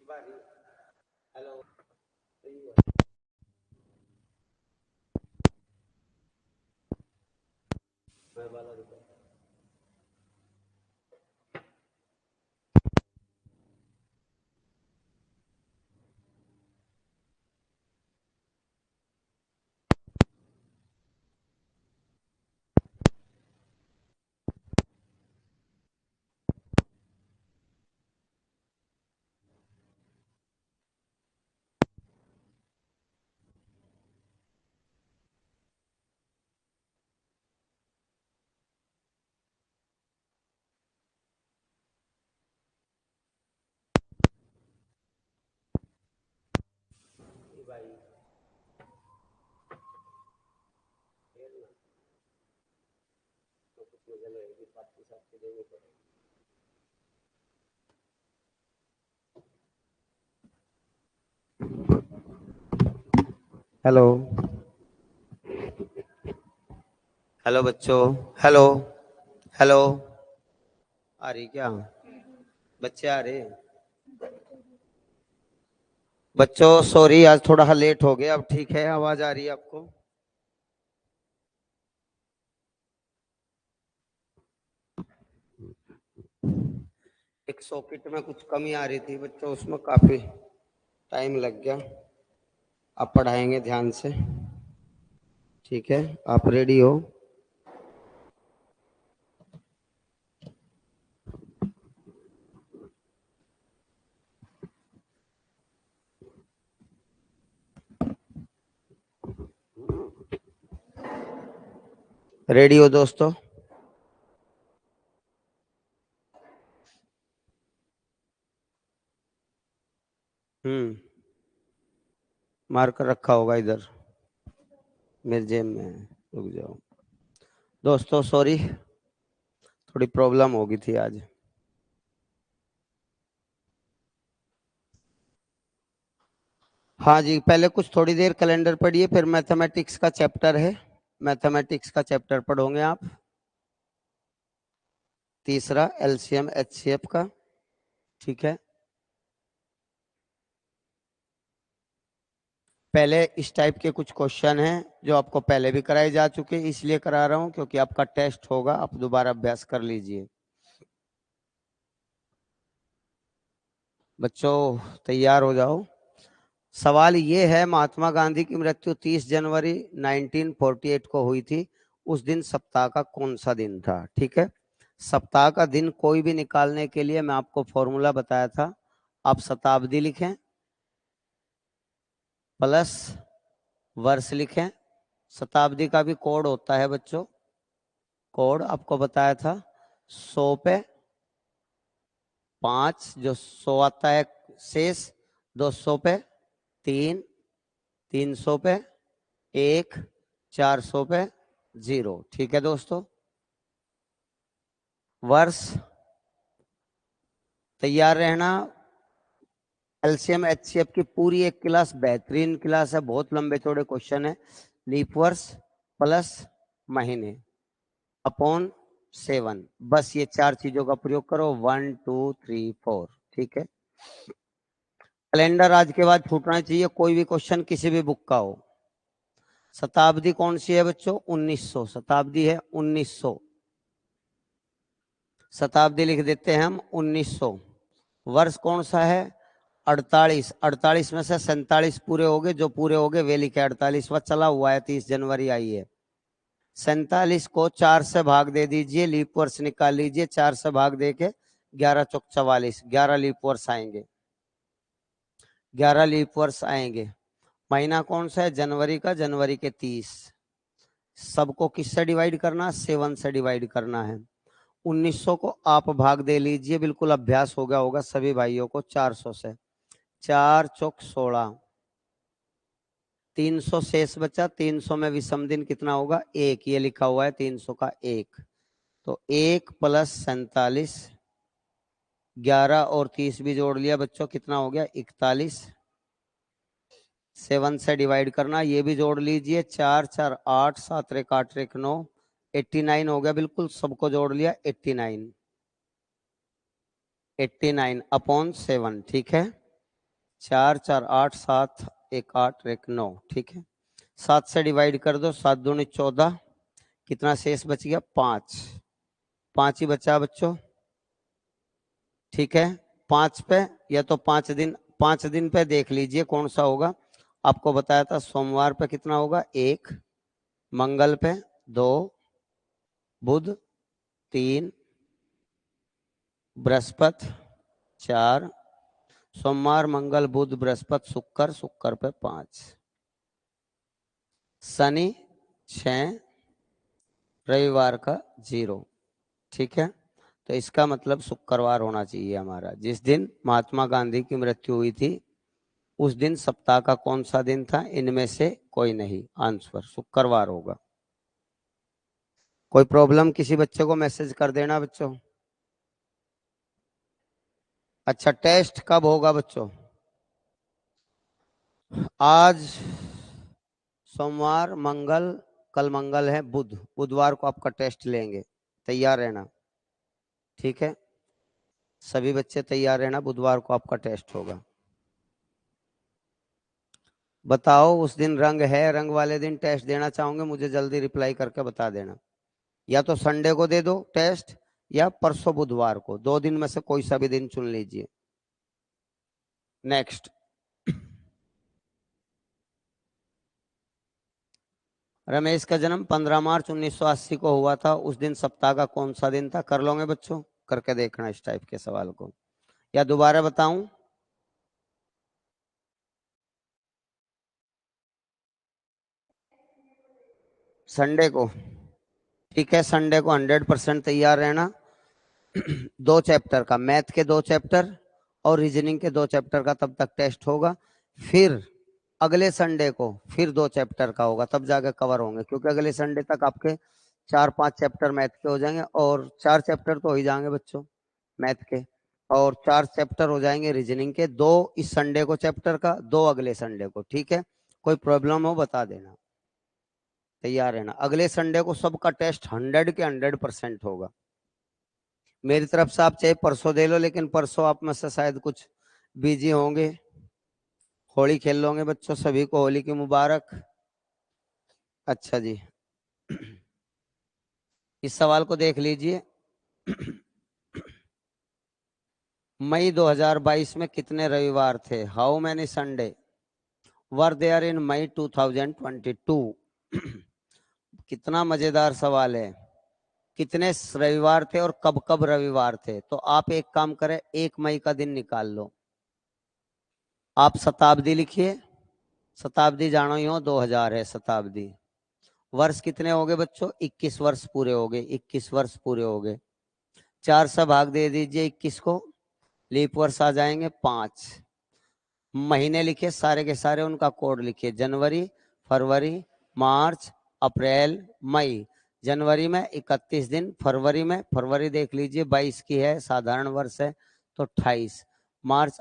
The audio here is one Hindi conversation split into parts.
हेलो मैं वाला भाई तो कुछ मुझे लगेगी पार्टी साथ देनी पड़ेगी। हेलो हेलो बच्चों, हेलो हेलो आ रही क्या? बच्चे आ रहे? बच्चों सॉरी, आज थोड़ा लेट हो गया। अब ठीक है, आवाज आ रही है आपको? एक सॉकेट में कुछ कमी आ रही थी बच्चों, उसमें काफी टाइम लग गया। आप पढ़ाएंगे ध्यान से, ठीक है? आप रेडी हो? रेडी हो दोस्तों? मार्कर रखा होगा इधर मेरे जेब में है। रुक जाओ दोस्तों, सॉरी थोड़ी प्रॉब्लम हो गई थी आज। हाँ जी, पहले कुछ थोड़ी देर कैलेंडर पढ़िए, फिर मैथमेटिक्स का चैप्टर है। मैथमेटिक्स का चैप्टर पढ़ोगे आप, तीसरा एलसीएम एचसीएफ का, ठीक है? पहले इस टाइप के कुछ क्वेश्चन हैं जो आपको पहले भी कराए जा चुके, इसलिए करा रहा हूं क्योंकि आपका टेस्ट होगा, आप दोबारा अभ्यास कर लीजिए। बच्चों तैयार हो जाओ। सवाल ये है, महात्मा गांधी की मृत्यु 30 जनवरी 1948 को हुई थी। उस दिन सप्ताह का कौन सा दिन था? ठीक है, सप्ताह का दिन कोई भी निकालने के लिए मैं आपको फॉर्मूला बताया था। आप शताब्दी लिखें प्लस वर्ष लिखें। शताब्दी का भी कोड होता है बच्चों, कोड आपको बताया था। 100 पे 5 जो 100 आता है शेष, 200 पे 3, 300 पे 1, 400 पे 0, ठीक है दोस्तों? वर्ष, तैयार रहना। एलसीएम एचसीएफ की पूरी एक क्लास बेहतरीन क्लास है, बहुत लंबे चौड़े क्वेश्चन है। लीप वर्ष प्लस महीने अपॉन 7, बस ये 4 चीजों का प्रयोग करो। 1 2 3 4, ठीक है? कैलेंडर आज के बाद छूटना चाहिए, कोई भी क्वेश्चन किसी भी बुक का हो। शताब्दी कौन सी है बच्चों? 1900 शताब्दी है, 1900 शताब्दी लिख देते हैं हम 1900। वर्ष कौन सा है? 48, 48 में से 47 पूरे हो गए, जो पूरे हो गए वे लिखे। 48वां चला हुआ है, 30 जनवरी आई है। 47 को 4 से भाग दे दीजिए, लीप वर्ष निकाल लीजिए। 4 से भाग दे के 11 चौक 44, 11 लीप वर्ष आएंगे, 11 लीप वर्ष आएंगे। महीना कौन सा है? जनवरी का, जनवरी के 30। सबको किससे डिवाइड करना? 7 से डिवाइड करना है। 1900 को आप भाग दे लीजिए, बिल्कुल अभ्यास हो गया होगा सभी भाइयों को। 400 से 4 चौक 16, 300 शेष बचा। 300 में विषम दिन कितना होगा? 1, ये लिखा हुआ है 300 का 1। तो 1 प्लस 47, 11 और 30 भी जोड़ लिया बच्चों, कितना हो गया? 41। 7 से डिवाइड करना, ये भी जोड़ लीजिए। 4 4 8, 7 रेख 8 रेख 9, 89 हो गया। बिल्कुल सबको जोड़ लिया। 89, 89 अपॉन 7, ठीक है? 4 4 8 7 1 8 1 9, ठीक है। 7 से डिवाइड कर दो, 7 दूनी 14, कितना शेष बच गया 5, 5 ही बचा बच्चों, ठीक है। 5 पे या तो 5 दिन पे देख लीजिए कौन सा होगा। आपको बताया था सोमवार पे कितना होगा 1, मंगल पे 2, बुध 3, बृहस्पति 4, सोमवार मंगल बुध बृहस्पति शुक्र, शुक्र पे 5, शनि 6, रविवार का 0, ठीक है। तो इसका मतलब शुक्रवार होना चाहिए हमारा। जिस दिन महात्मा गांधी की मृत्यु हुई थी उस दिन सप्ताह का कौन सा दिन था, इनमें से कोई नहीं, आंसर शुक्रवार होगा। कोई प्रॉब्लम किसी बच्चे को मैसेज कर देना बच्चों। अच्छा, टेस्ट कब होगा बच्चों? आज सोमवार मंगल, कल मंगल है, बुधवार को आपका टेस्ट लेंगे, तैयार रहना, ठीक है। सभी बच्चे तैयार रहना, बुधवार को आपका टेस्ट होगा। बताओ उस दिन रंग है, रंग वाले दिन टेस्ट देना चाहोगे, मुझे जल्दी रिप्लाई करके बता देना। या तो संडे को दे दो टेस्ट या परसों बुधवार को, 2 दिन में से कोई सा भी दिन चुन लीजिए। नेक्स्ट, रमेश का जन्म 15 मार्च 1980 को हुआ था, उस दिन सप्ताह का कौन सा दिन था? कर लोगे बच्चों? करके देखना इस टाइप के सवाल को, या दोबारा बताऊं? संडे को, ठीक है। संडे को 100% तैयार रहना। 2 चैप्टर का, मैथ के 2 चैप्टर और रीजनिंग के 2 चैप्टर का तब तक टेस्ट होगा। फिर अगले संडे को फिर 2 चैप्टर का होगा, तब जाके कवर होंगे, क्योंकि अगले संडे तक आपके 4-5 चैप्टर मैथ के हो जाएंगे, और 4 चैप्टर तो हो ही जाएंगे बच्चों मैथ के, और 4 चैप्टर हो जाएंगे रीजनिंग के, 2 इस संडे को चैप्टर का, 2 अगले संडे को, ठीक है। कोई प्रॉब्लम हो बता देना, तैयार रहना। अगले संडे को सबका टेस्ट 100 के 100% होगा। मेरी तरफ से आप चाहे परसों दे लो, लेकिन परसों आप में से शायद कुछ बिजी होंगे, होली खेल लोगे बच्चों, सभी को होली की मुबारक। अच्छा जी, इस सवाल को देख लीजिए। मई 2022 में कितने रविवार थे? How many Sunday were there in May 2022? कितना मजेदार सवाल है। कितने रविवार थे और कब कब रविवार थे? तो आप एक काम करें, 1 मई का दिन निकाल लो। आप शताब्दी लिखिए, शताब्दी जानो ही हो, 2000 है शताब्दी। वर्ष कितने हो गए बच्चों? 21 वर्ष पूरे हो गए, 21 वर्ष पूरे हो गए। 4 से भाग दे दीजिए 21 को, लीप वर्ष आ जाएंगे 5। महीने लिखे सारे के सारे, उनका कोड लिखिए, जनवरी, फरवरी, मार्च, अप्रैल, मई। जनवरी में 31 दिन, फरवरी देख लीजिए 22 की है, साधारण वर्ष है तो 28। मार्च,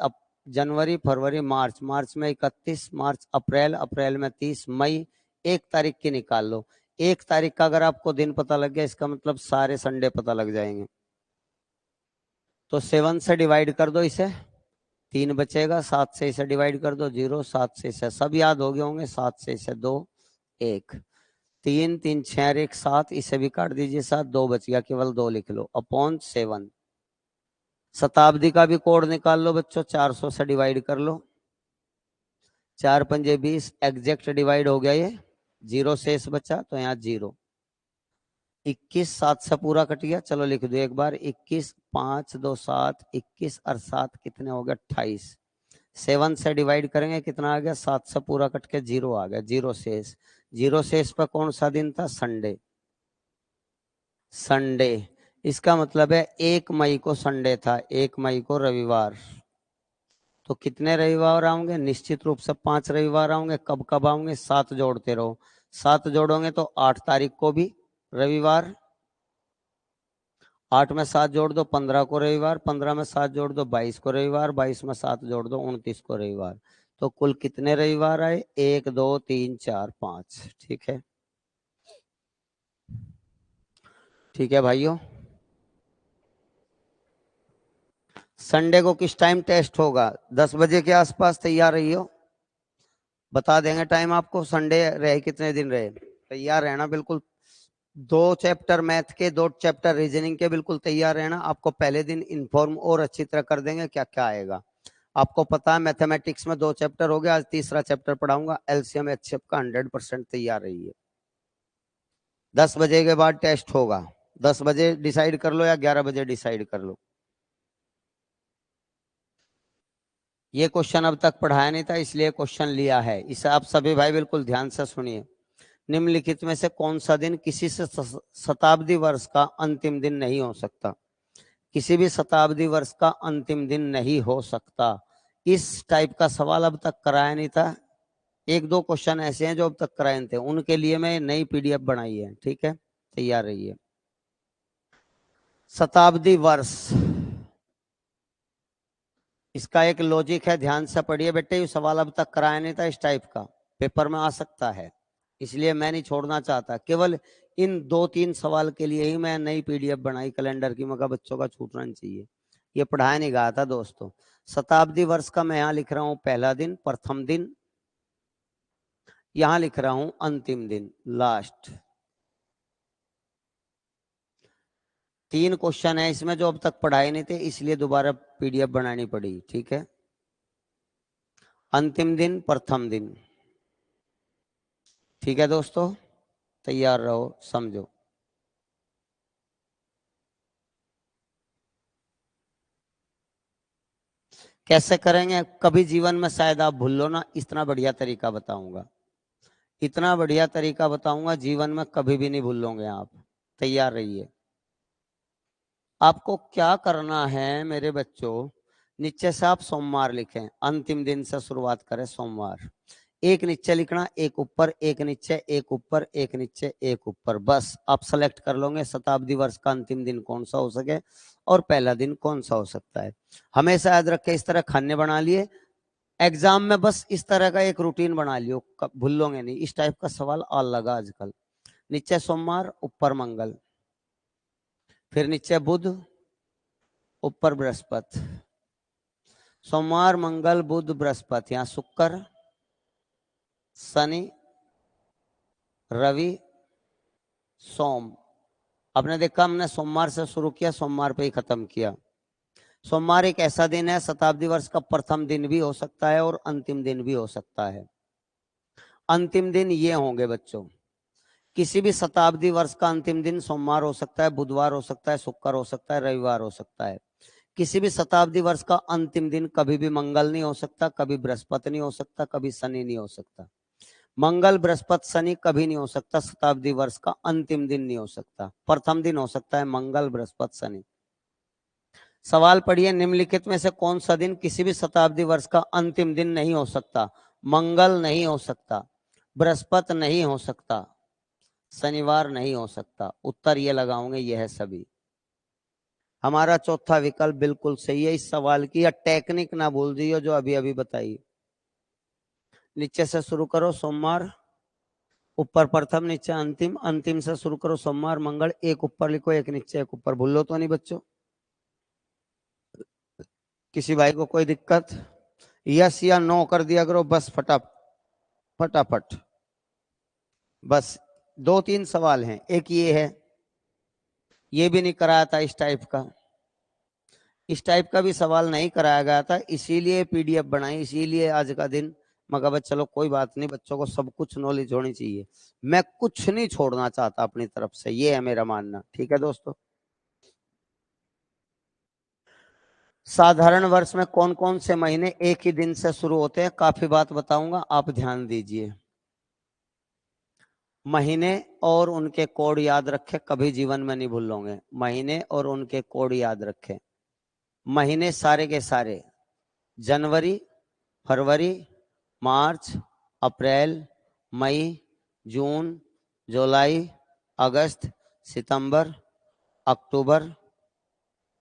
जनवरी, फरवरी, मार्च में 31, मार्च, अप्रैल में 30, मई 1 तारीख की निकाल लो। 1 तारीख का अगर आपको दिन पता लग गया, इसका मतलब सारे संडे पता लग जाएंगे। तो 7 से डिवाइड कर दो इसे, 3 बचेगा। 7 से इसे डिवाइड कर दो 0, 7 से इसे, सब याद हो गए होंगे। 7 से इसे 2, 1, 3 3 6 1 7, इसे भी काट दीजिए 7, 2 बच गया, केवल 2 लिख लो अपॉन 7। शताब्दी का भी कोड निकाल लो बच्चों, 400 से डिवाइड कर लो, 4 पंजे 20, एग्जैक्ट डिवाइड हो गया ये, 0 शेष बचा तो यहाँ 0। 21 7 से पूरा कट गया, चलो लिख दो एक बार, 21 5 2 7, 21 और 7 कितने हो गए? 28। 7 से डिवाइड करेंगे कितना आ गया? 7 से पूरा कट के 0 आ गया, 0 शेष। 0 शेष पर कौन सा दिन था? संडे। संडे, इसका मतलब है 1 मई को संडे था, 1 मई को रविवार। तो कितने रविवार आएंगे? निश्चित रूप से 5 रविवार आएंगे। कब कब आएंगे? 7 जोड़ते रहो, 7 जोड़ोगे तो 8 तारीख को भी रविवार, 8 में 7 जोड़ दो 15 को रविवार, 15 में 7 जोड़ दो 22 को रविवार, 22 में 7 जोड़ दो 29 को रविवार। तो कुल कितने रविवार आए? 1 2 3 4 5, ठीक है। ठीक है भाइयों, संडे को किस टाइम टेस्ट होगा? 10 बजे के आसपास तैयार रहियो, बता देंगे टाइम आपको। संडे रहे कितने दिन रहे, तैयार रहना बिल्कुल। 2 चैप्टर मैथ के, 2 चैप्टर रीजनिंग के, बिल्कुल तैयार रहना। आपको पहले दिन इन्फॉर्म और अच्छी तरह कर देंगे क्या क्या आएगा। आपको पता है मैथमेटिक्स में 2 चैप्टर हो गए, आज तीसरा चैप्टर पढ़ाऊंगा। एलसीएम एचसीएफ का 100% तैयार रहिए। 10 बजे के बाद टेस्ट होगा। 10 बजे डिसाइड कर लो या 11 बजे डिसाइड कर लो। ये क्वेश्चन अब तक पढ़ाया नहीं था, इसलिए क्वेश्चन लिया है। इसे आप सभी भाई बिल्कुल ध्यान से सुनिए। निम्नलिखित में से कौन सा दिन किसी से शताब्दी वर्ष का अंतिम दिन नहीं हो सकता? किसी भी शताब्दी वर्ष का अंतिम दिन नहीं हो सकता। इस टाइप का सवाल अब तक कराया नहीं था। 1-2 क्वेश्चन ऐसे हैं जो अब तक कराए थे, उनके लिए मैं नई पीडीएफ बनाई है। ठीक है, तैयार रहिए। शताब्दी वर्ष, इसका एक लॉजिक है, ध्यान से पढ़िए बेटे। ये सवाल अब तक कराया नहीं था इस टाइप का, पेपर में आ सकता है, इसलिए मैं नहीं छोड़ना चाहता। केवल इन 2-3 सवाल के लिए ही मैं नई पीडीएफ बनाई कैलेंडर की, मगर बच्चों का छूटना नहीं चाहिए। ये पढ़ाया नहीं गया था दोस्तों। शताब्दी वर्ष का मैं यहाँ लिख रहा हूँ पहला दिन, प्रथम दिन। यहां लिख रहा हूं अंतिम दिन, लास्ट। 3 क्वेश्चन है इसमें जो अब तक पढ़ाए नहीं थे, इसलिए दोबारा पीडीएफ बनानी पड़ी। ठीक है, अंतिम दिन, प्रथम दिन। ठीक है दोस्तों, तैयार रहो, समझो। कैसे करेंगे कभी जीवन में शायद आप भूल लो ना, इतना बढ़िया तरीका बताऊंगा। इतना बढ़िया तरीका बताऊंगा, जीवन में कभी भी नहीं भूलोगे आप। तैयार रहिए। आपको क्या करना है मेरे बच्चों, नीचे से आप सोमवार लिखें, अंतिम दिन से शुरुआत करें सोमवार। एक नीचे लिखना, एक ऊपर, एक नीचे, एक ऊपर, एक नीचे, एक ऊपर। बस आप सेलेक्ट कर लोगे शताब्दी वर्ष का अंतिम दिन कौन सा हो सके और पहला दिन कौन सा हो सकता है। हमेशा याद रखें, इस तरह खाने बना लिए एग्जाम में, बस इस तरह का एक रूटीन बना लियो, भूलोगे नहीं। इस टाइप का सवाल आ लगा आजकल। नीचे सोमवार, ऊपर मंगल, फिर नीचे बुध, ऊपर बृहस्पति। सोमवार, मंगल, बुध, बृहस्पति, यहाँ शुक्र, शनि, रवि, सोम। आपने देखा हमने सोमवार से शुरू किया, सोमवार पे ही खत्म किया। सोमवार एक ऐसा दिन है, शताब्दी वर्ष का प्रथम दिन भी हो सकता है और अंतिम दिन भी हो सकता है। अंतिम दिन ये होंगे बच्चों, किसी भी शताब्दी वर्ष का अंतिम दिन सोमवार हो सकता है, बुधवार हो सकता है, शुक्र हो सकता है, रविवार हो सकता है। किसी भी शताब्दी वर्ष का अंतिम दिन कभी भी मंगल नहीं हो सकता, कभी बृहस्पति नहीं हो सकता, कभी शनि नहीं हो सकता। मंगल, बृहस्पति, शनि कभी नहीं हो सकता। शताब्दी वर्ष का अंतिम दिन नहीं हो सकता, प्रथम दिन हो सकता है मंगल, बृहस्पति, शनि। सवाल पढ़िए, निम्नलिखित में से कौन सा दिन किसी भी शताब्दी वर्ष का अंतिम दिन नहीं हो सकता? मंगल नहीं हो सकता, बृहस्पति नहीं हो सकता, शनिवार नहीं हो सकता। उत्तर ये लगाओगे, यह है सभी। हमारा चौथा विकल्प बिल्कुल सही है। इस सवाल की या टेक्निक ना भूल जाइए जो अभी अभी बताई। नीचे से शुरू करो, सोमवार, ऊपर प्रथम, नीचे अंतिम, अंतिम से शुरू करो सोमवार, मंगल, एक ऊपर लिखो, एक नीचे, एक ऊपर। भूल लो तो नहीं बच्चों? किसी भाई को कोई दिक्कत? यस या नो कर दिया करो बस, फटाफट। बस 2-3 सवाल हैं। एक ये है, ये भी नहीं कराया था इस टाइप का, इस टाइप का भी सवाल नहीं कराया गया था, इसीलिए पीडीएफ बनाई, इसीलिए आज का दिन। मगर चलो कोई बात नहीं, बच्चों को सब कुछ नॉलेज होनी चाहिए। मैं कुछ नहीं छोड़ना चाहता अपनी तरफ से, ये है मेरा मानना। ठीक है दोस्तों, साधारण वर्ष में कौन कौन से महीने एक ही दिन से शुरू होते हैं? काफी बात बताऊंगा, आप ध्यान दीजिए। महीने और उनके कोड याद रखें, कभी जीवन में नहीं भूलोगे। महीने और उनके कोड याद रखें। महीने सारे के सारे, जनवरी, फरवरी, मार्च, अप्रैल, मई, जून, जुलाई, अगस्त, सितंबर, अक्टूबर,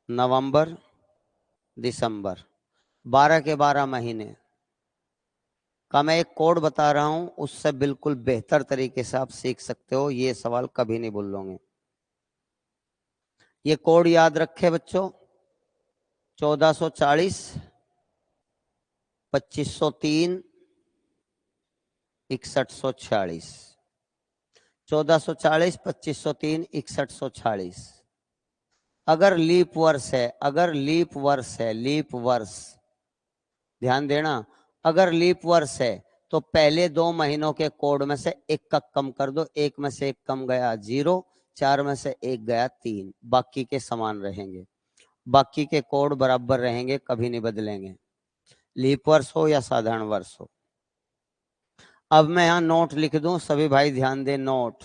नवंबर, दिसंबर। 12 के 12 महीने का मैं एक कोड बता रहा हूं, उससे बिल्कुल बेहतर तरीके से आप सीख सकते हो। ये सवाल कभी नहीं भूलोगे। ये कोड याद रखे बच्चों, 1440, 2503, 6146। 1440, 2503, 6146। अगर लीप वर्ष है, अगर लीप वर्ष है, लीप वर्ष, ध्यान देना, अगर लीप वर्ष है तो पहले 2 महीनों के कोड में से एक का कम कर दो, एक में से एक कम गया 0, 4 में से एक गया 3, बाकी के समान रहेंगे, बाकी के कोड बराबर रहेंगे, कभी नहीं बदलेंगे, लीप वर्ष हो या साधारण वर्ष हो। अब मैं यहां नोट लिख दूं, सभी भाई ध्यान दें, नोट,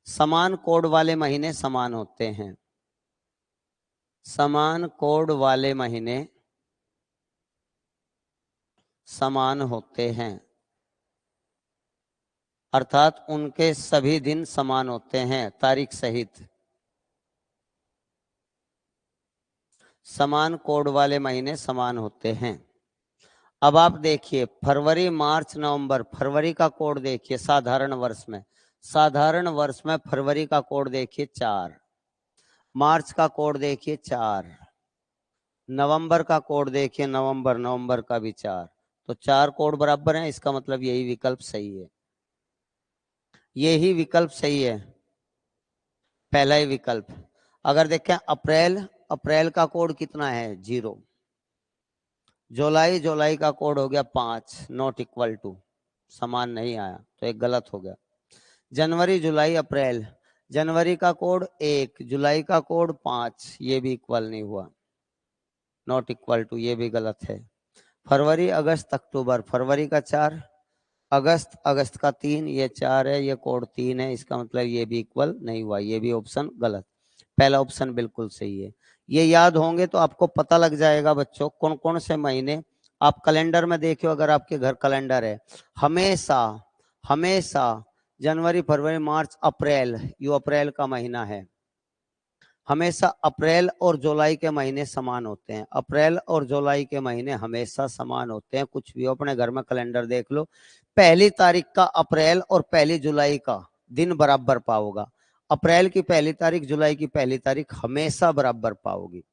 समान कोड वाले महीने समान होते हैं, समान कोड वाले महीने समान होते हैं, अर्थात उनके सभी दिन समान होते हैं, तारीख सहित। समान कोड वाले महीने समान होते हैं। अब आप देखिए, फरवरी, मार्च, नवंबर, फरवरी का कोड देखिए साधारण वर्ष में, साधारण वर्ष में फरवरी का कोड देखिए 4, मार्च का कोड देखिए 4, नवंबर का कोड देखिए, नवंबर का भी 4, तो 4 कोड बराबर हैं, इसका मतलब यही विकल्प सही है, यही विकल्प सही है, पहला ही विकल्प। अगर देखें अप्रैल, अप्रैल का कोड कितना है 0, जुलाई, जुलाई का कोड हो गया 5, नॉट इक्वल टू, समान नहीं आया तो एक गलत हो गया। जनवरी, जुलाई, अप्रैल, जनवरी का कोड 1, जुलाई का कोड 5, ये भी इक्वल नहीं हुआ, नॉट इक्वल टू, ये भी गलत है। फरवरी, अगस्त, अक्टूबर, फरवरी का 4, अगस्त, अगस्त का 3, ये 4 है, ये कोड 3 है, इसका मतलब ये भी इक्वल नहीं हुआ, ये भी ऑप्शन गलत, पहला ऑप्शन बिल्कुल सही है। ये याद होंगे तो आपको पता लग जाएगा बच्चों कौन कौन से महीने, आप कैलेंडर में देखियो, अगर आपके घर कैलेंडर है, हमेशा हमेशा जनवरी, फरवरी, मार्च, अप्रैल, ये अप्रैल का महीना है, हमेशा अप्रैल और जुलाई के महीने समान होते हैं, अप्रैल और जुलाई के महीने हमेशा समान होते हैं, कुछ भी हो, अपने घर में कैलेंडर देख लो, पहली तारीख का अप्रैल और पहली जुलाई का दिन बराबर पाओगा, अप्रैल की पहली तारीख, जुलाई की पहली तारीख हमेशा बराबर पाओगी।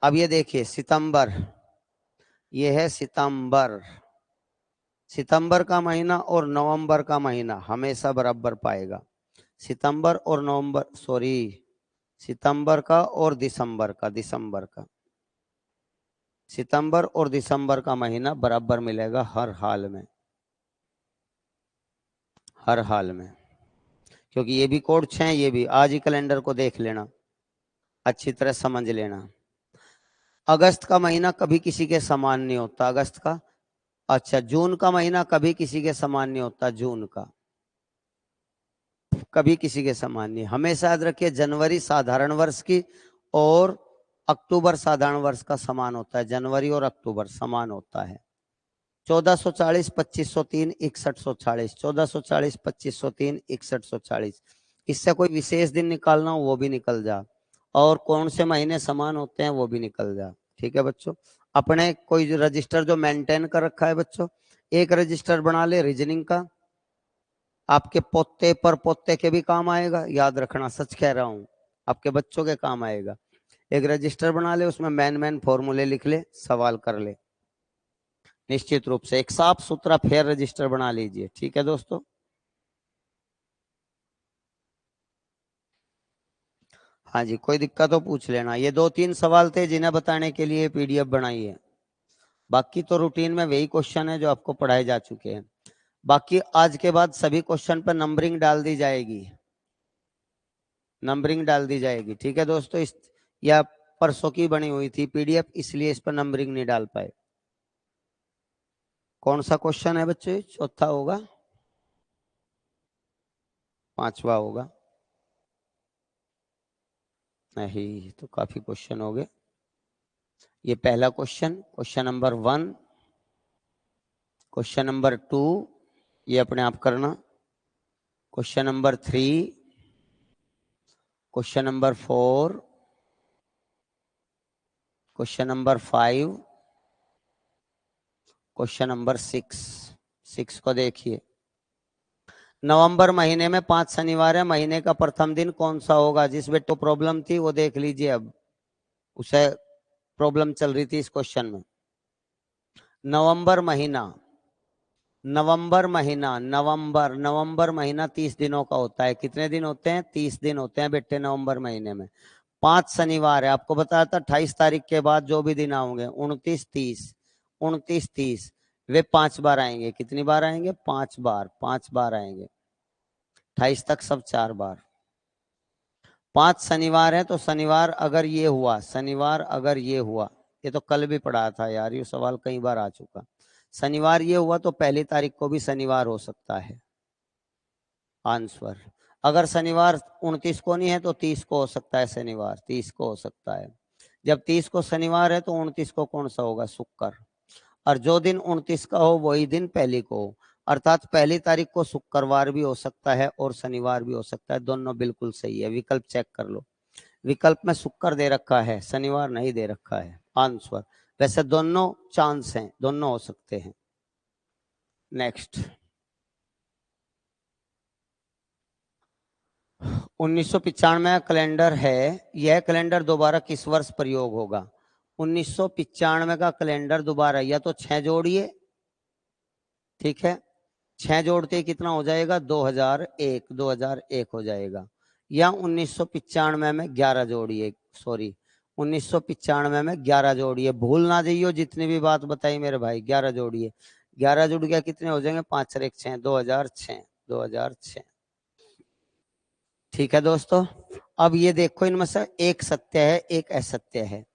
अब ये देखिए सितंबर, ये है सितंबर, सितंबर का महीना और नवंबर का महीना हमेशा बराबर पाएगा, सितंबर और नवंबर, सॉरी, सितंबर का और दिसंबर का, दिसंबर का, सितंबर और दिसंबर का महीना बराबर मिलेगा हर हाल में, हर हाल में, क्योंकि ये भी कोड 6, ये भी, आज ही कैलेंडर को देख लेना, अच्छी तरह समझ लेना। अगस्त का महीना कभी किसी के समान नहीं होता, अगस्त का, अच्छा, जून का महीना कभी किसी के समान नहीं होता, जून का कभी किसी के समान नहीं, हमेशा याद रखिए जनवरी साधारण वर्ष की और अक्टूबर साधारण वर्ष का समान होता है, जनवरी और अक्टूबर समान होता है। 1440, 2503, 6140, 1440, 2503, 6140, इससे कोई विशेष दिन निकालना हो वो भी निकल जा, और कौन से महीने समान होते हैं वो भी निकल जा। ठीक है बच्चों, अपने कोई रजिस्टर जो मेंटेन कर रखा है बच्चों, एक रजिस्टर बना ले रीजनिंग का, आपके पोते पर पोते के भी काम आएगा, याद रखना, सच कह रहा हूं, आपके बच्चों के काम आएगा। एक रजिस्टर बना ले, उसमें मैन फॉर्मूले लिख ले, सवाल कर ले, निश्चित रूप से एक साफ सुथरा फेयर रजिस्टर बना लीजिए। ठीक है दोस्तों, हाँ जी, कोई दिक्कत हो पूछ लेना। ये 2-3 सवाल थे जिन्हें बताने के लिए पीडीएफ बनाई है, बाकी तो रूटीन में वही क्वेश्चन है जो आपको पढ़ाए जा चुके हैं। बाकी आज के बाद सभी क्वेश्चन पर नंबरिंग डाल दी जाएगी, नंबरिंग डाल दी जाएगी। ठीक है दोस्तों, इस या परसों की बनी हुई थी पीडीएफ, इसलिए इस पर नंबरिंग नहीं डाल पाए। कौन सा क्वेश्चन है बच्चे, चौथा होगा, पांचवा होगा, नहीं तो काफी क्वेश्चन हो गए। ये पहला question, question number 1, question number 2, ये अपने आप करना, question number 3, question number 4, question number 5, question number 6। 6 को देखिए, नवंबर महीने में 5 शनिवार है, महीने का प्रथम दिन कौन सा होगा, जिस बेटे को प्रॉब्लम थी वो देख लीजिए, अब उसे प्रॉब्लम चल रही थी इस क्वेश्चन में। नवंबर महीना, नवंबर महीना, नवंबर महीना 30 दिनों का होता है। कितने दिन होते हैं? 30 दिन होते हैं बेटे नवंबर महीने में। 5 शनिवार है, आपको बताया था 28 तारीख के बाद जो भी दिन आएंगे 29, 30, 29, 30, वे 5 बार आएंगे। कितनी बार आएंगे? 5 बार, 5 बार आएंगे। 28 तक सब 4 बार। 5 शनिवार है तो शनिवार अगर ये हुआ, शनिवार अगर ये हुआ, ये तो कल भी पढ़ा था यार, ये सवाल कई बार आ चुका। शनिवार ये हुआ तो पहली तारीख को भी शनिवार हो सकता है आंसर। अगर शनिवार 29 को नहीं है तो 30 को हो सकता है शनिवार, 30 को हो सकता है। जब 30 को शनिवार है तो 29 को कौन सा होगा? शुक्र। और जो दिन 29 का हो वही दिन पहली को हो, अर्थात पहली तारीख को शुक्रवार भी हो सकता है और शनिवार भी हो सकता है। दोनों बिल्कुल सही है, विकल्प चेक कर लो। विकल्प में शुक्र दे रखा है, शनिवार नहीं दे रखा है आंसर। वैसे दोनों चांस हैं, दोनों हो सकते हैं। नेक्स्ट, 1995 कैलेंडर है। यह कैलेंडर दोबारा किस वर्ष प्रयोग होगा? 1995 का कैलेंडर दोबारा, या तो 6 जोड़िए, ठीक है, 6 जोड़ते ही कितना हो जाएगा? 2001, 2001 हो जाएगा। या 1995 में 11 जोड़िए, सॉरी 1995 में 11 जोड़िए, भूल ना जाइयो जितनी भी बात बताई मेरे भाई, 11 जोड़िए। 11 जुड़ गया कितने हो जाएंगे? 5 और 1 6, 2006, 2006। ठीक है दोस्तों, अब ये देखो इनमें से एक सत्य है एक असत्य है,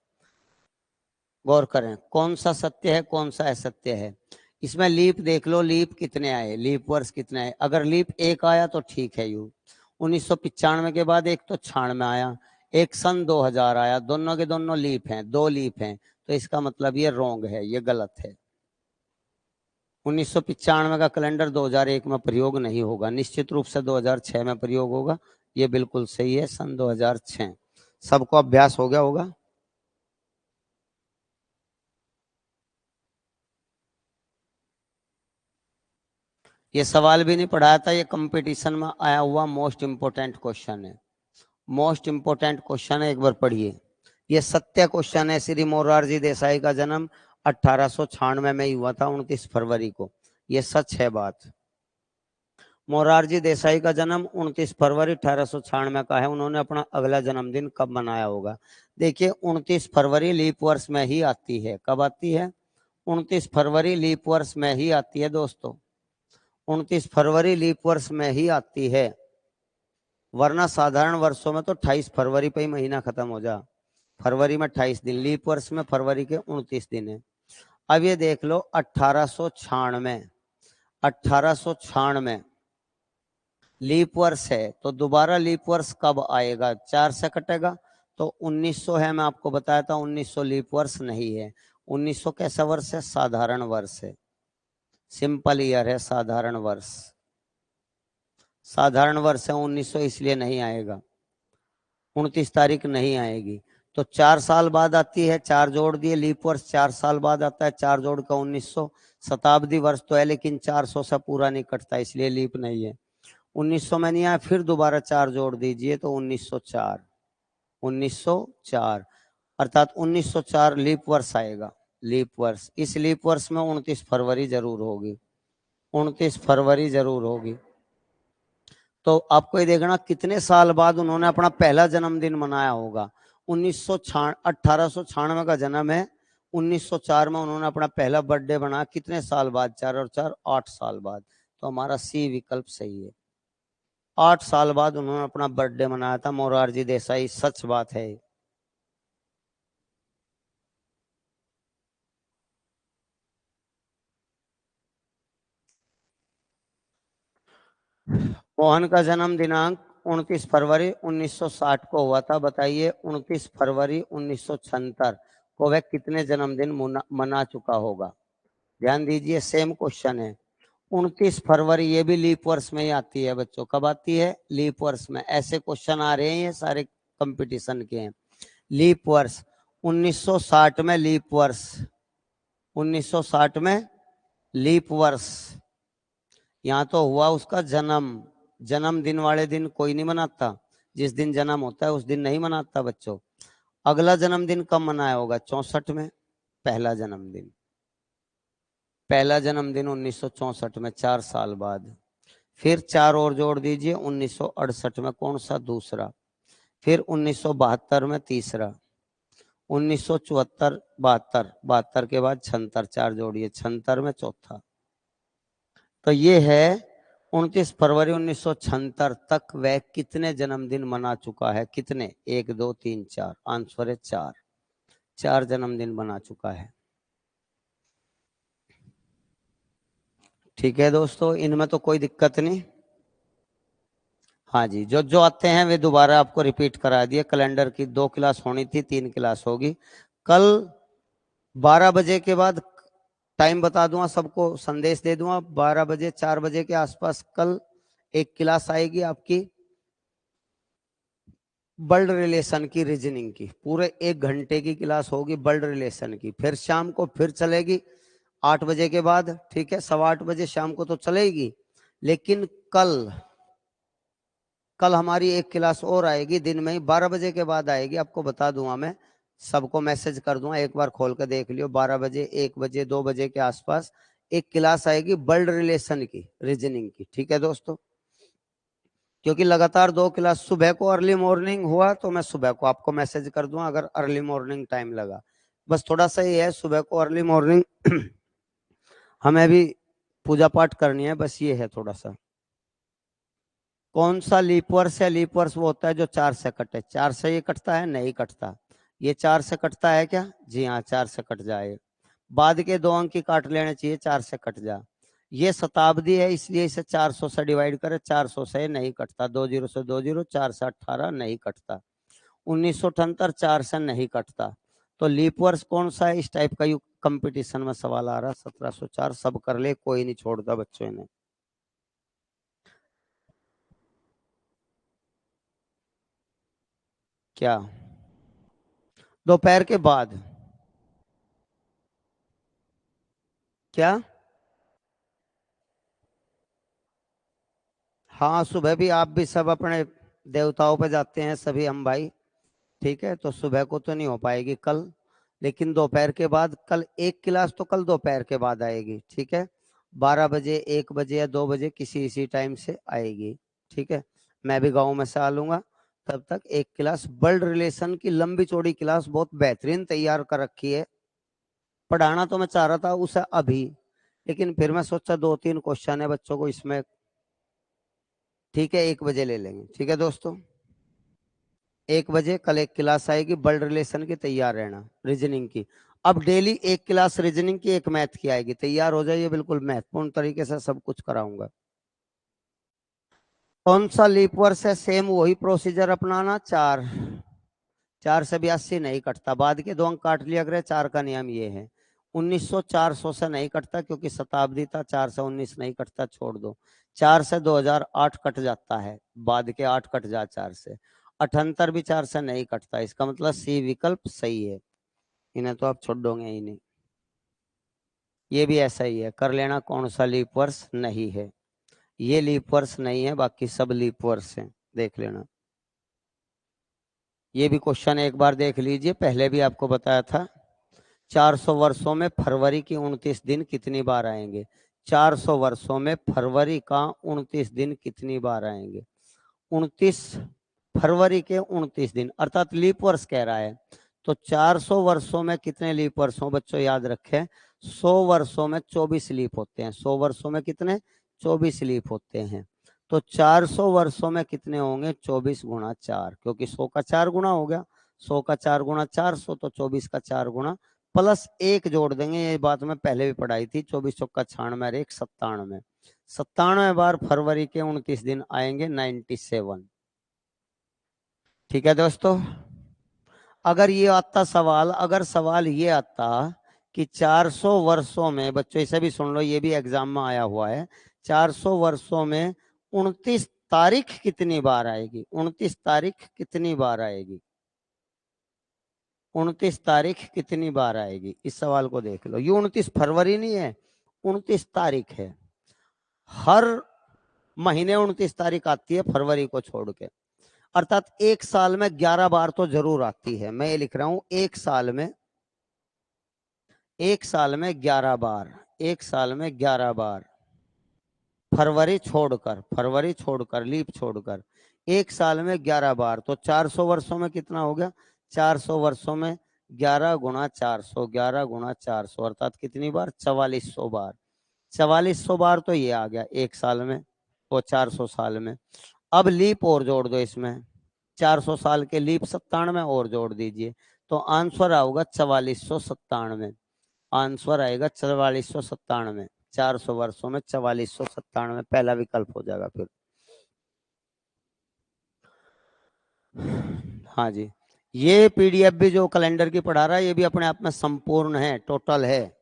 गौर करें कौन सा सत्य है कौन सा असत्य है। इसमें लीप देख लो, लीप कितने आए, लीप वर्ष कितने आए। अगर लीप एक आया तो ठीक है यू, 1995 के बाद एक तो 96 आया, एक सन 2000 आया, दोनों के दोनों लीप हैं, 2 लीप हैं, तो इसका मतलब ये रॉन्ग है, ये गलत है। 1995 का कैलेंडर 2001 में प्रयोग नहीं होगा, निश्चित रूप से 2006 में प्रयोग होगा। ये बिल्कुल सही है, सन 2006। सबको अभ्यास हो गया होगा। ये सवाल भी नहीं पढ़ाया था, ये कंपटीशन में आया हुआ मोस्ट इंपोर्टेंट क्वेश्चन है, मोस्ट इंपोर्टेंट क्वेश्चन है, एक बार पढ़िए। ये सत्य क्वेश्चन है। श्री मोरारजी देसाई का जन्म 1896 में ही हुआ था, 29 फरवरी को। ये सच है बात। मोरारजी देसाई का जन्म 29 फरवरी 1896 का है। उन्होंने अपना अगला जन्मदिन कब मनाया होगा? देखिए 29 फरवरी लीप वर्ष में ही आती है। कब आती है? 29 फरवरी लीप वर्ष में ही आती है दोस्तों, 29 फरवरी लीप वर्ष में ही आती है, वरना साधारण वर्षों में तो 28 फरवरी पे ही महीना खत्म हो जा। फरवरी में 28 दिन, लीप वर्ष में फरवरी के 29 दिन है। अब ये देख लो 1896, 1896 लीप वर्ष है, तो दोबारा लीप वर्ष कब आएगा? 4 से कटेगा तो 1900 है। मैं आपको बताया था 1900 लीप वर्ष नहीं है। 1900 कैसा वर्ष है? साधारण वर्ष है, सिंपल ईयर है, साधारण वर्ष, साधारण वर्ष है। 1900 इसलिए नहीं आएगा, 29 तारीख नहीं आएगी। तो 4 साल बाद आती है, 4 जोड़ दिए, लीप वर्ष 4 साल बाद आता है, 4 जोड़ का 1900। शताब्दी वर्ष तो है लेकिन 400 से पूरा नहीं कटता, इसलिए लीप नहीं है। 1900 में नहीं आया, फिर दोबारा 4 जोड़ दीजिए तो 1904, 1904 अर्थात 1904 लीप वर्ष आएगा, लीप वर्ष। इस लीप वर्ष में 29 फरवरी जरूर होगी, 29 फरवरी जरूर होगी। तो आपको ये देखना कितने साल बाद उन्होंने अपना पहला जन्मदिन मनाया होगा। 1896 का जन्म है, 1904 में उन्होंने अपना पहला बर्थडे बनाया। कितने साल बाद? 4 और 4 8 साल बाद। तो हमारा सी विकल्प सही है, 8 साल बाद उन्होंने अपना बर्थडे मनाया था मोरारजी देसाई, सच बात है। मोहन का जन्म दिनांक 29 फरवरी 1960 को हुआ था। बताइए 29 फरवरी 1976 को वह कितने जन्मदिन मना चुका होगा? ध्यान दीजिए, सेम क्वेश्चन है। 29 फरवरी, ये भी लीप वर्ष में ही आती है बच्चों। कब आती है? लीप वर्ष में। ऐसे क्वेश्चन आ रहे हैं, ये सारे कंपटीशन के हैं। लीप वर्ष 1960 में, लीप वर्ष 1960 में लीप वर्ष। यहाँ तो हुआ उसका जन्म, जन्मदिन वाले दिन कोई नहीं मनाता, जिस दिन जन्म होता है उस दिन नहीं मनाता बच्चों। अगला जन्मदिन कब मनाया होगा? 64 में पहला जन्मदिन, पहला जन्मदिन 1964 में, 4 साल बाद। फिर 4 और जोड़ दीजिए, 1968 में कौन सा? दूसरा। फिर 1972 में तीसरा, 1974 72, 72 के बाद 76, 4 जोड़िए, 76 में चौथा। तो ये है 29 फरवरी 1976 तक वह कितने जन्मदिन मना चुका है? कितने? 1 2 3 4, आंसर है 4, 4 जन्मदिन मना चुका है। ठीक है दोस्तों, इनमें तो कोई दिक्कत नहीं। हाँ जी, जो जो आते हैं वे दोबारा आपको रिपीट करा दिए। कैलेंडर की 2 क्लास होनी थी, 3 क्लास होगी। कल 12 बजे के बाद टाइम बता दूंगा, सबको संदेश दे दूंगा। 12 बजे 4 बजे के आसपास कल एक क्लास आएगी आपकी वर्ल्ड रिलेशन की, रीजनिंग की। पूरे 1 घंटे की क्लास होगी वर्ल्ड रिलेशन की। फिर शाम को फिर चलेगी 8 बजे के बाद, ठीक है, 8:15 बजे शाम को तो चलेगी। लेकिन कल हमारी एक क्लास और आएगी दिन में ही, 12 बजे के बाद आएगी। आपको बता दूंगा, मैं सबको मैसेज कर दूंगा, एक बार खोल कर देख लियो। 12 बजे, 1 बजे, 2 बजे के आसपास एक क्लास आएगी वर्ल्ड रिलेशन की, रीजनिंग की। ठीक है दोस्तों, क्योंकि लगातार 2 क्लास सुबह को अर्ली मॉर्निंग हुआ तो मैं सुबह को आपको मैसेज कर दूंगा अगर अर्ली मॉर्निंग टाइम लगा। बस थोड़ा सा ये है, सुबह को अर्ली मॉर्निंग हमें भी पूजा पाठ करनी है, बस ये है थोड़ा सा। कौन सा लीप वर्ष है? लीप वर्ष वो होता है जो 4 से कटे। 4 से ये कटता है? नहीं कटता। ये 4 से कटता है क्या? जी हाँ, 4 से कट जाए। बाद के 2 अंक ही काट लेने चाहिए, 4 से कट जा। ये शताब्दी है, इसलिए इसे 400 से डिवाइड करें। 400 से नहीं कटता। 20 से 20, 4 से 18 नहीं कटता। 1978 4 से नहीं कटता। तो लीप वर्ष कौन सा है? इस टाइप का कंपटीशन में सवाल आ रहा। 1704 सब कर ले, कोई नहीं छोड़ता बच्चों ने। क्या? दोपहर के बाद? क्या? हाँ, सुबह भी आप भी सब अपने देवताओं पे जाते हैं सभी हम भाई, ठीक है, तो सुबह को तो नहीं हो पाएगी कल। लेकिन दोपहर के बाद कल एक क्लास तो कल दोपहर के बाद आएगी, ठीक है। 12 बजे, 1 बजे या 2 बजे किसी इसी टाइम से आएगी, ठीक है। मैं भी गाँव में से आ लूंगा, तब तक एक क्लास वर्ल्ड रिलेशन की लंबी चौड़ी क्लास बहुत बेहतरीन तैयार कर रखी है। पढ़ाना तो मैं चाह रहा था उसे अभी, लेकिन फिर मैं सोचा 2-3 क्वेश्चन है बच्चों को इसमें, ठीक है, 1 बजे ले लेंगे। ठीक है दोस्तों, 1 बजे कल एक क्लास आएगी वर्ल्ड रिलेशन की, तैयार रहना। रीजनिंग की अब डेली एक क्लास रीजनिंग की, एक मैथ की आएगी। तैयार हो जाइए, बिल्कुल महत्वपूर्ण तरीके से सब कुछ कराऊंगा। कौन सा लीप वर्ष है? सेम वही प्रोसीजर अपनाना। 4, 4 से 82 नहीं कटता। बाद के 2 अंक काट लिया करे। 4 का नियम ये है। 1900 400 से नहीं कटता क्योंकि शताब्दी था। 4 से 19 नहीं कटता, छोड़ दो। 4 से 2008 कट जाता है, बाद के 8 कट जा 4 से। 78 भी 4 से नहीं कटता, इसका मतलब सी विकल्प सही है। इन्हें तो आप छोड़ दोगे ही नहीं। ये भी ऐसा ही है, कर लेना। कौन सा लीप वर्ष नहीं है? ये लीप वर्ष नहीं है, बाकी सब लीप वर्ष हैं, देख लेना। ये भी क्वेश्चन एक बार देख लीजिए, पहले भी आपको बताया था। 400 वर्षों में फरवरी की 29 दिन कितनी बार आएंगे? 400 वर्षों में फरवरी का 29 दिन कितनी बार आएंगे? 29 फरवरी के 29 दिन, अर्थात लीप वर्ष कह रहा है। तो 400 वर्षों में कितने लीप वर्ष हो बच्चों? याद रखें, 100 वर्षों में 24 लीप होते हैं। 100 वर्षों में कितने? 24 लीप होते हैं। तो 400 वर्षों में कितने होंगे? 24 गुणा 4, क्योंकि 100 का 4 गुना हो गया। 100 का 4 गुणा 400, तो 24 का 4 गुणा प्लस 1 जोड़ देंगे। ये बात मैं पहले भी पढ़ाई थी। 24 चौका 96 और 1 97, 97 बार फरवरी के 29 दिन आएंगे, 97। ठीक है दोस्तों, अगर ये आता सवाल, अगर सवाल ये आता कि 400 वर्षों में, बच्चों इसे भी सुन लो, ये भी एग्जाम में आया हुआ है। 400 वर्षों में 29 तारीख कितनी बार आएगी? 29 तारीख कितनी बार आएगी? 29 तारीख कितनी बार आएगी? इस सवाल को देख लो। ये 29 फरवरी नहीं है, 29 तारीख है। हर महीने 29 तारीख आती है फरवरी को छोड़ के। अर्थात एक साल में 11 बार तो जरूर आती है। मैं ये लिख रहा हूं एक साल में 11 बार, एक साल में 11 बार, फरवरी छोड़कर लीप छोड़कर एक साल में 11 बार, तो 400 वर्षों में कितना हो गया? 400 वर्षों में 11 गुणा 400, 11 गुणा 400 अर्थात कितनी बार? 4400 बार। 4400 बार तो ये आ गया एक साल में, वो 400 साल में। अब लीप और जोड़ दो इसमें, 400 साल के लीप 97 और जोड़ दीजिए, तो आंसर आएगा 4497। आंसर आएगा 4497। 400 वर्षों में 4497 पहला विकल्प हो जाएगा फिर। हाँ जी, ये पीडीएफ भी जो कैलेंडर की पढ़ा रहा है ये भी अपने आप में संपूर्ण है, टोटल है।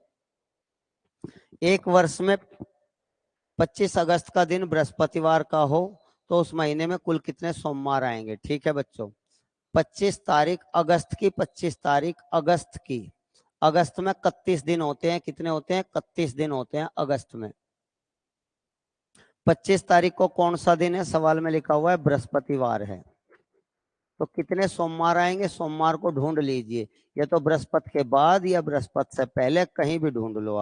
एक वर्ष में 25 अगस्त का दिन बृहस्पतिवार का हो तो उस महीने में कुल कितने सोमवार आएंगे? ठीक है बच्चों, 25 तारीख अगस्त की, 25 तारीख अगस्त की। अगस्त में 31 दिन होते हैं, कितने होते हैं? 31 दिन होते हैं अगस्त में। 25 तारीख को कौन सा दिन है? सवाल में लिखा हुआ है बृहस्पतिवार है। तो कितने सोमवार आएंगे? सोमवार को ढूंढ लीजिए, या तो बृहस्पति के बाद या बृहस्पति से पहले, कहीं भी ढूंढ लो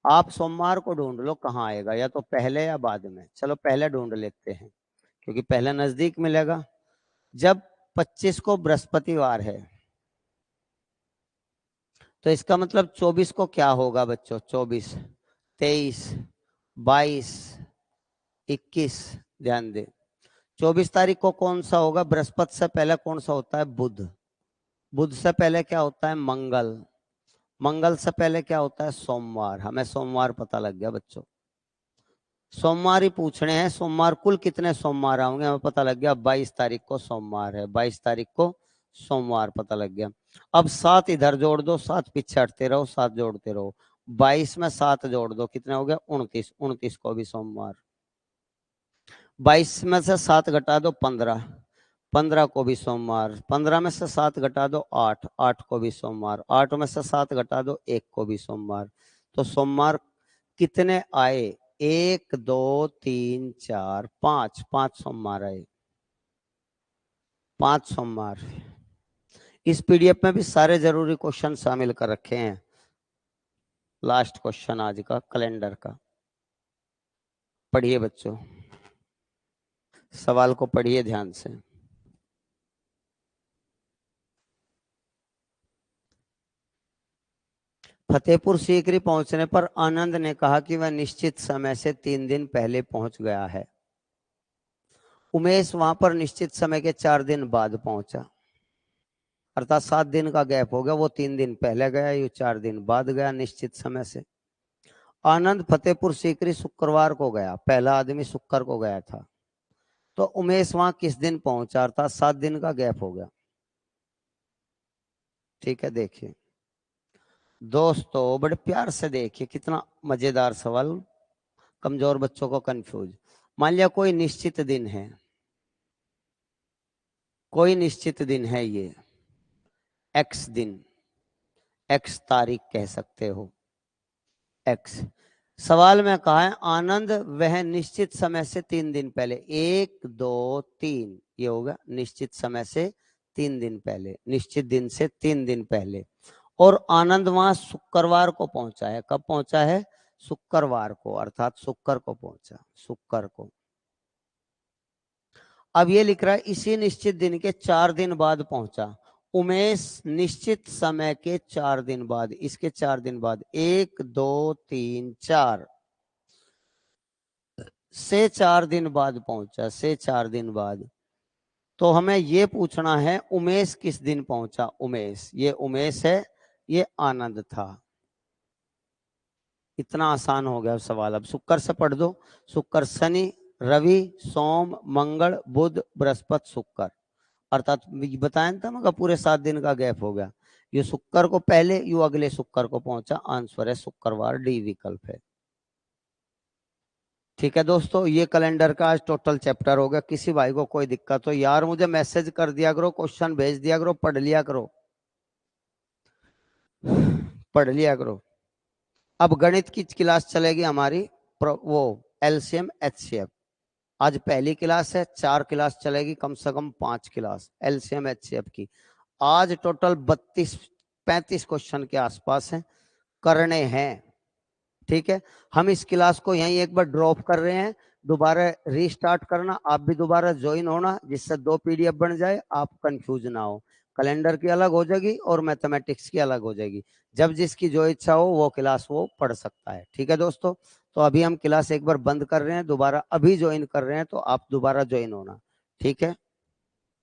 आप सोमवार को ढूंढ लो कहाँ आएगा, या तो पहले या बाद में। चलो पहले ढूंढ लेते हैं क्योंकि पहले नजदीक मिलेगा। जब 25 को बृहस्पतिवार है तो इसका मतलब 24 को क्या होगा बच्चों? 24, 23, 22, 21, ध्यान दे। 24 तारीख को कौन सा होगा? बृहस्पति से पहले कौन सा होता है? बुध। बुध से पहले क्या होता है? मंगल। मंगल से पहले क्या होता है? सोमवार। हमें सोमवार पता लग गया बच्चों, सोमवार ही पूछने हैं। सोमवार कुल कितने सोमवार होंगे हमें पता लग गया। 22 तारीख को सोमवार है, 22 तारीख को सोमवार पता लग गया। अब 7 इधर जोड़ दो, 7 पीछे हटते रहो, 7 जोड़ते रहो। 22 में 7 जोड़ दो, कितने हो गया? 29। 29 को भी सोमवार। 22 में से 7 घटा दो, 15। 15 को भी सोमवार। 15 में से 7 घटा दो, 8। 8 को भी सोमवार। 8 में से 7 घटा दो, 1 को भी सोमवार। तो सोमवार कितने आए? 1, 2, 3, 4, 5। 5 सोमवार आए, 5 सोमवार। इस पीडीएफ में भी सारे जरूरी क्वेश्चन शामिल कर रखे हैं। लास्ट क्वेश्चन आज का कैलेंडर का, पढ़िए बच्चों, सवाल को पढ़िए ध्यान से। फतेहपुर सीकरी पहुंचने पर आनंद ने कहा कि वह निश्चित समय से 3 दिन पहले पहुंच गया है। उमेश वहां पर निश्चित समय के 4 दिन बाद पहुंचा, अर्थात 7 दिन का गैप हो गया। वो 3 दिन पहले गया, ये 4 दिन बाद गया निश्चित समय से। आनंद फतेहपुर सीकरी शुक्रवार को गया, पहला आदमी शुक्र को गया था। तो उमेश वहां किस दिन पहुंचा? अर्थात 7 दिन का गैप हो गया। ठीक है, देखिए दोस्तों, बड़े प्यार से देखिए, कितना मजेदार सवाल, कमजोर बच्चों को कंफ्यूज। मान लिया कोई निश्चित दिन है, कोई निश्चित दिन है, ये एक्स दिन, एक्स तारीख कह सकते हो, एक्स। सवाल में कहा है आनंद वह निश्चित समय से 3 दिन पहले, 1, 2, 3, ये होगा निश्चित समय से 3 दिन पहले, निश्चित दिन से 3 दिन पहले। और आनंद वहां शुक्रवार को पहुंचा है। कब पहुंचा है? शुक्रवार को, अर्थात शुक्र को पहुंचा, शुक्र को। अब ये लिख रहा है इसी निश्चित दिन के 4 दिन बाद पहुंचा। उमेश निश्चित समय के 4 दिन बाद, इसके 4 दिन बाद, 1, 2, 3, 4 से 4 दिन बाद पहुंचा, से 4 दिन बाद। तो हमें ये पूछना है उमेश किस दिन पहुंचा? उमेश, ये उमेश है, ये आनंद था। इतना आसान हो गया सवाल। अब शुक्र से पढ़ दो। शुक्र, शनि, रवि, सोम, मंगल, बुध, बृहस्पति, शुक्र, अर्थात बताया था मगर पूरे 7 दिन का गैप हो गया। ये शुक्र को पहले, यू अगले शुक्र को पहुंचा। आंसर है शुक्रवार, डी विकल्प है। ठीक है दोस्तों, ये कैलेंडर का आज टोटल चैप्टर हो गया। किसी भाई को कोई दिक्कत हो यार मुझे मैसेज कर दिया करो, क्वेश्चन भेज दिया करो, पढ़ लिया करो, पढ़ लिया करो। अब गणित की क्लास चलेगी हमारी, वो एलसीएम एचसीएफ। आज पहली क्लास है, 4 क्लास चलेगी, कम से कम 5 क्लास एलसीएम एचसीएफ की। आज टोटल 32-35 क्वेश्चन के आसपास हैं, करने हैं। ठीक है, हम इस क्लास को यहीं एक बार ड्रॉप कर रहे हैं, दोबारा रीस्टार्ट करना, आप भी दोबारा ज्वाइन होना, जिससे 2 पीडीएफ बन जाए, आप कंफ्यूज ना हो। कैलेंडर की अलग हो जाएगी और मैथमेटिक्स की अलग हो जाएगी। जब जिसकी जो इच्छा हो वो क्लास वो पढ़ सकता है। ठीक है दोस्तों, तो अभी हम क्लास एक बार बंद कर रहे हैं, दोबारा अभी ज्वाइन कर रहे हैं, तो आप दोबारा ज्वाइन होना। ठीक है।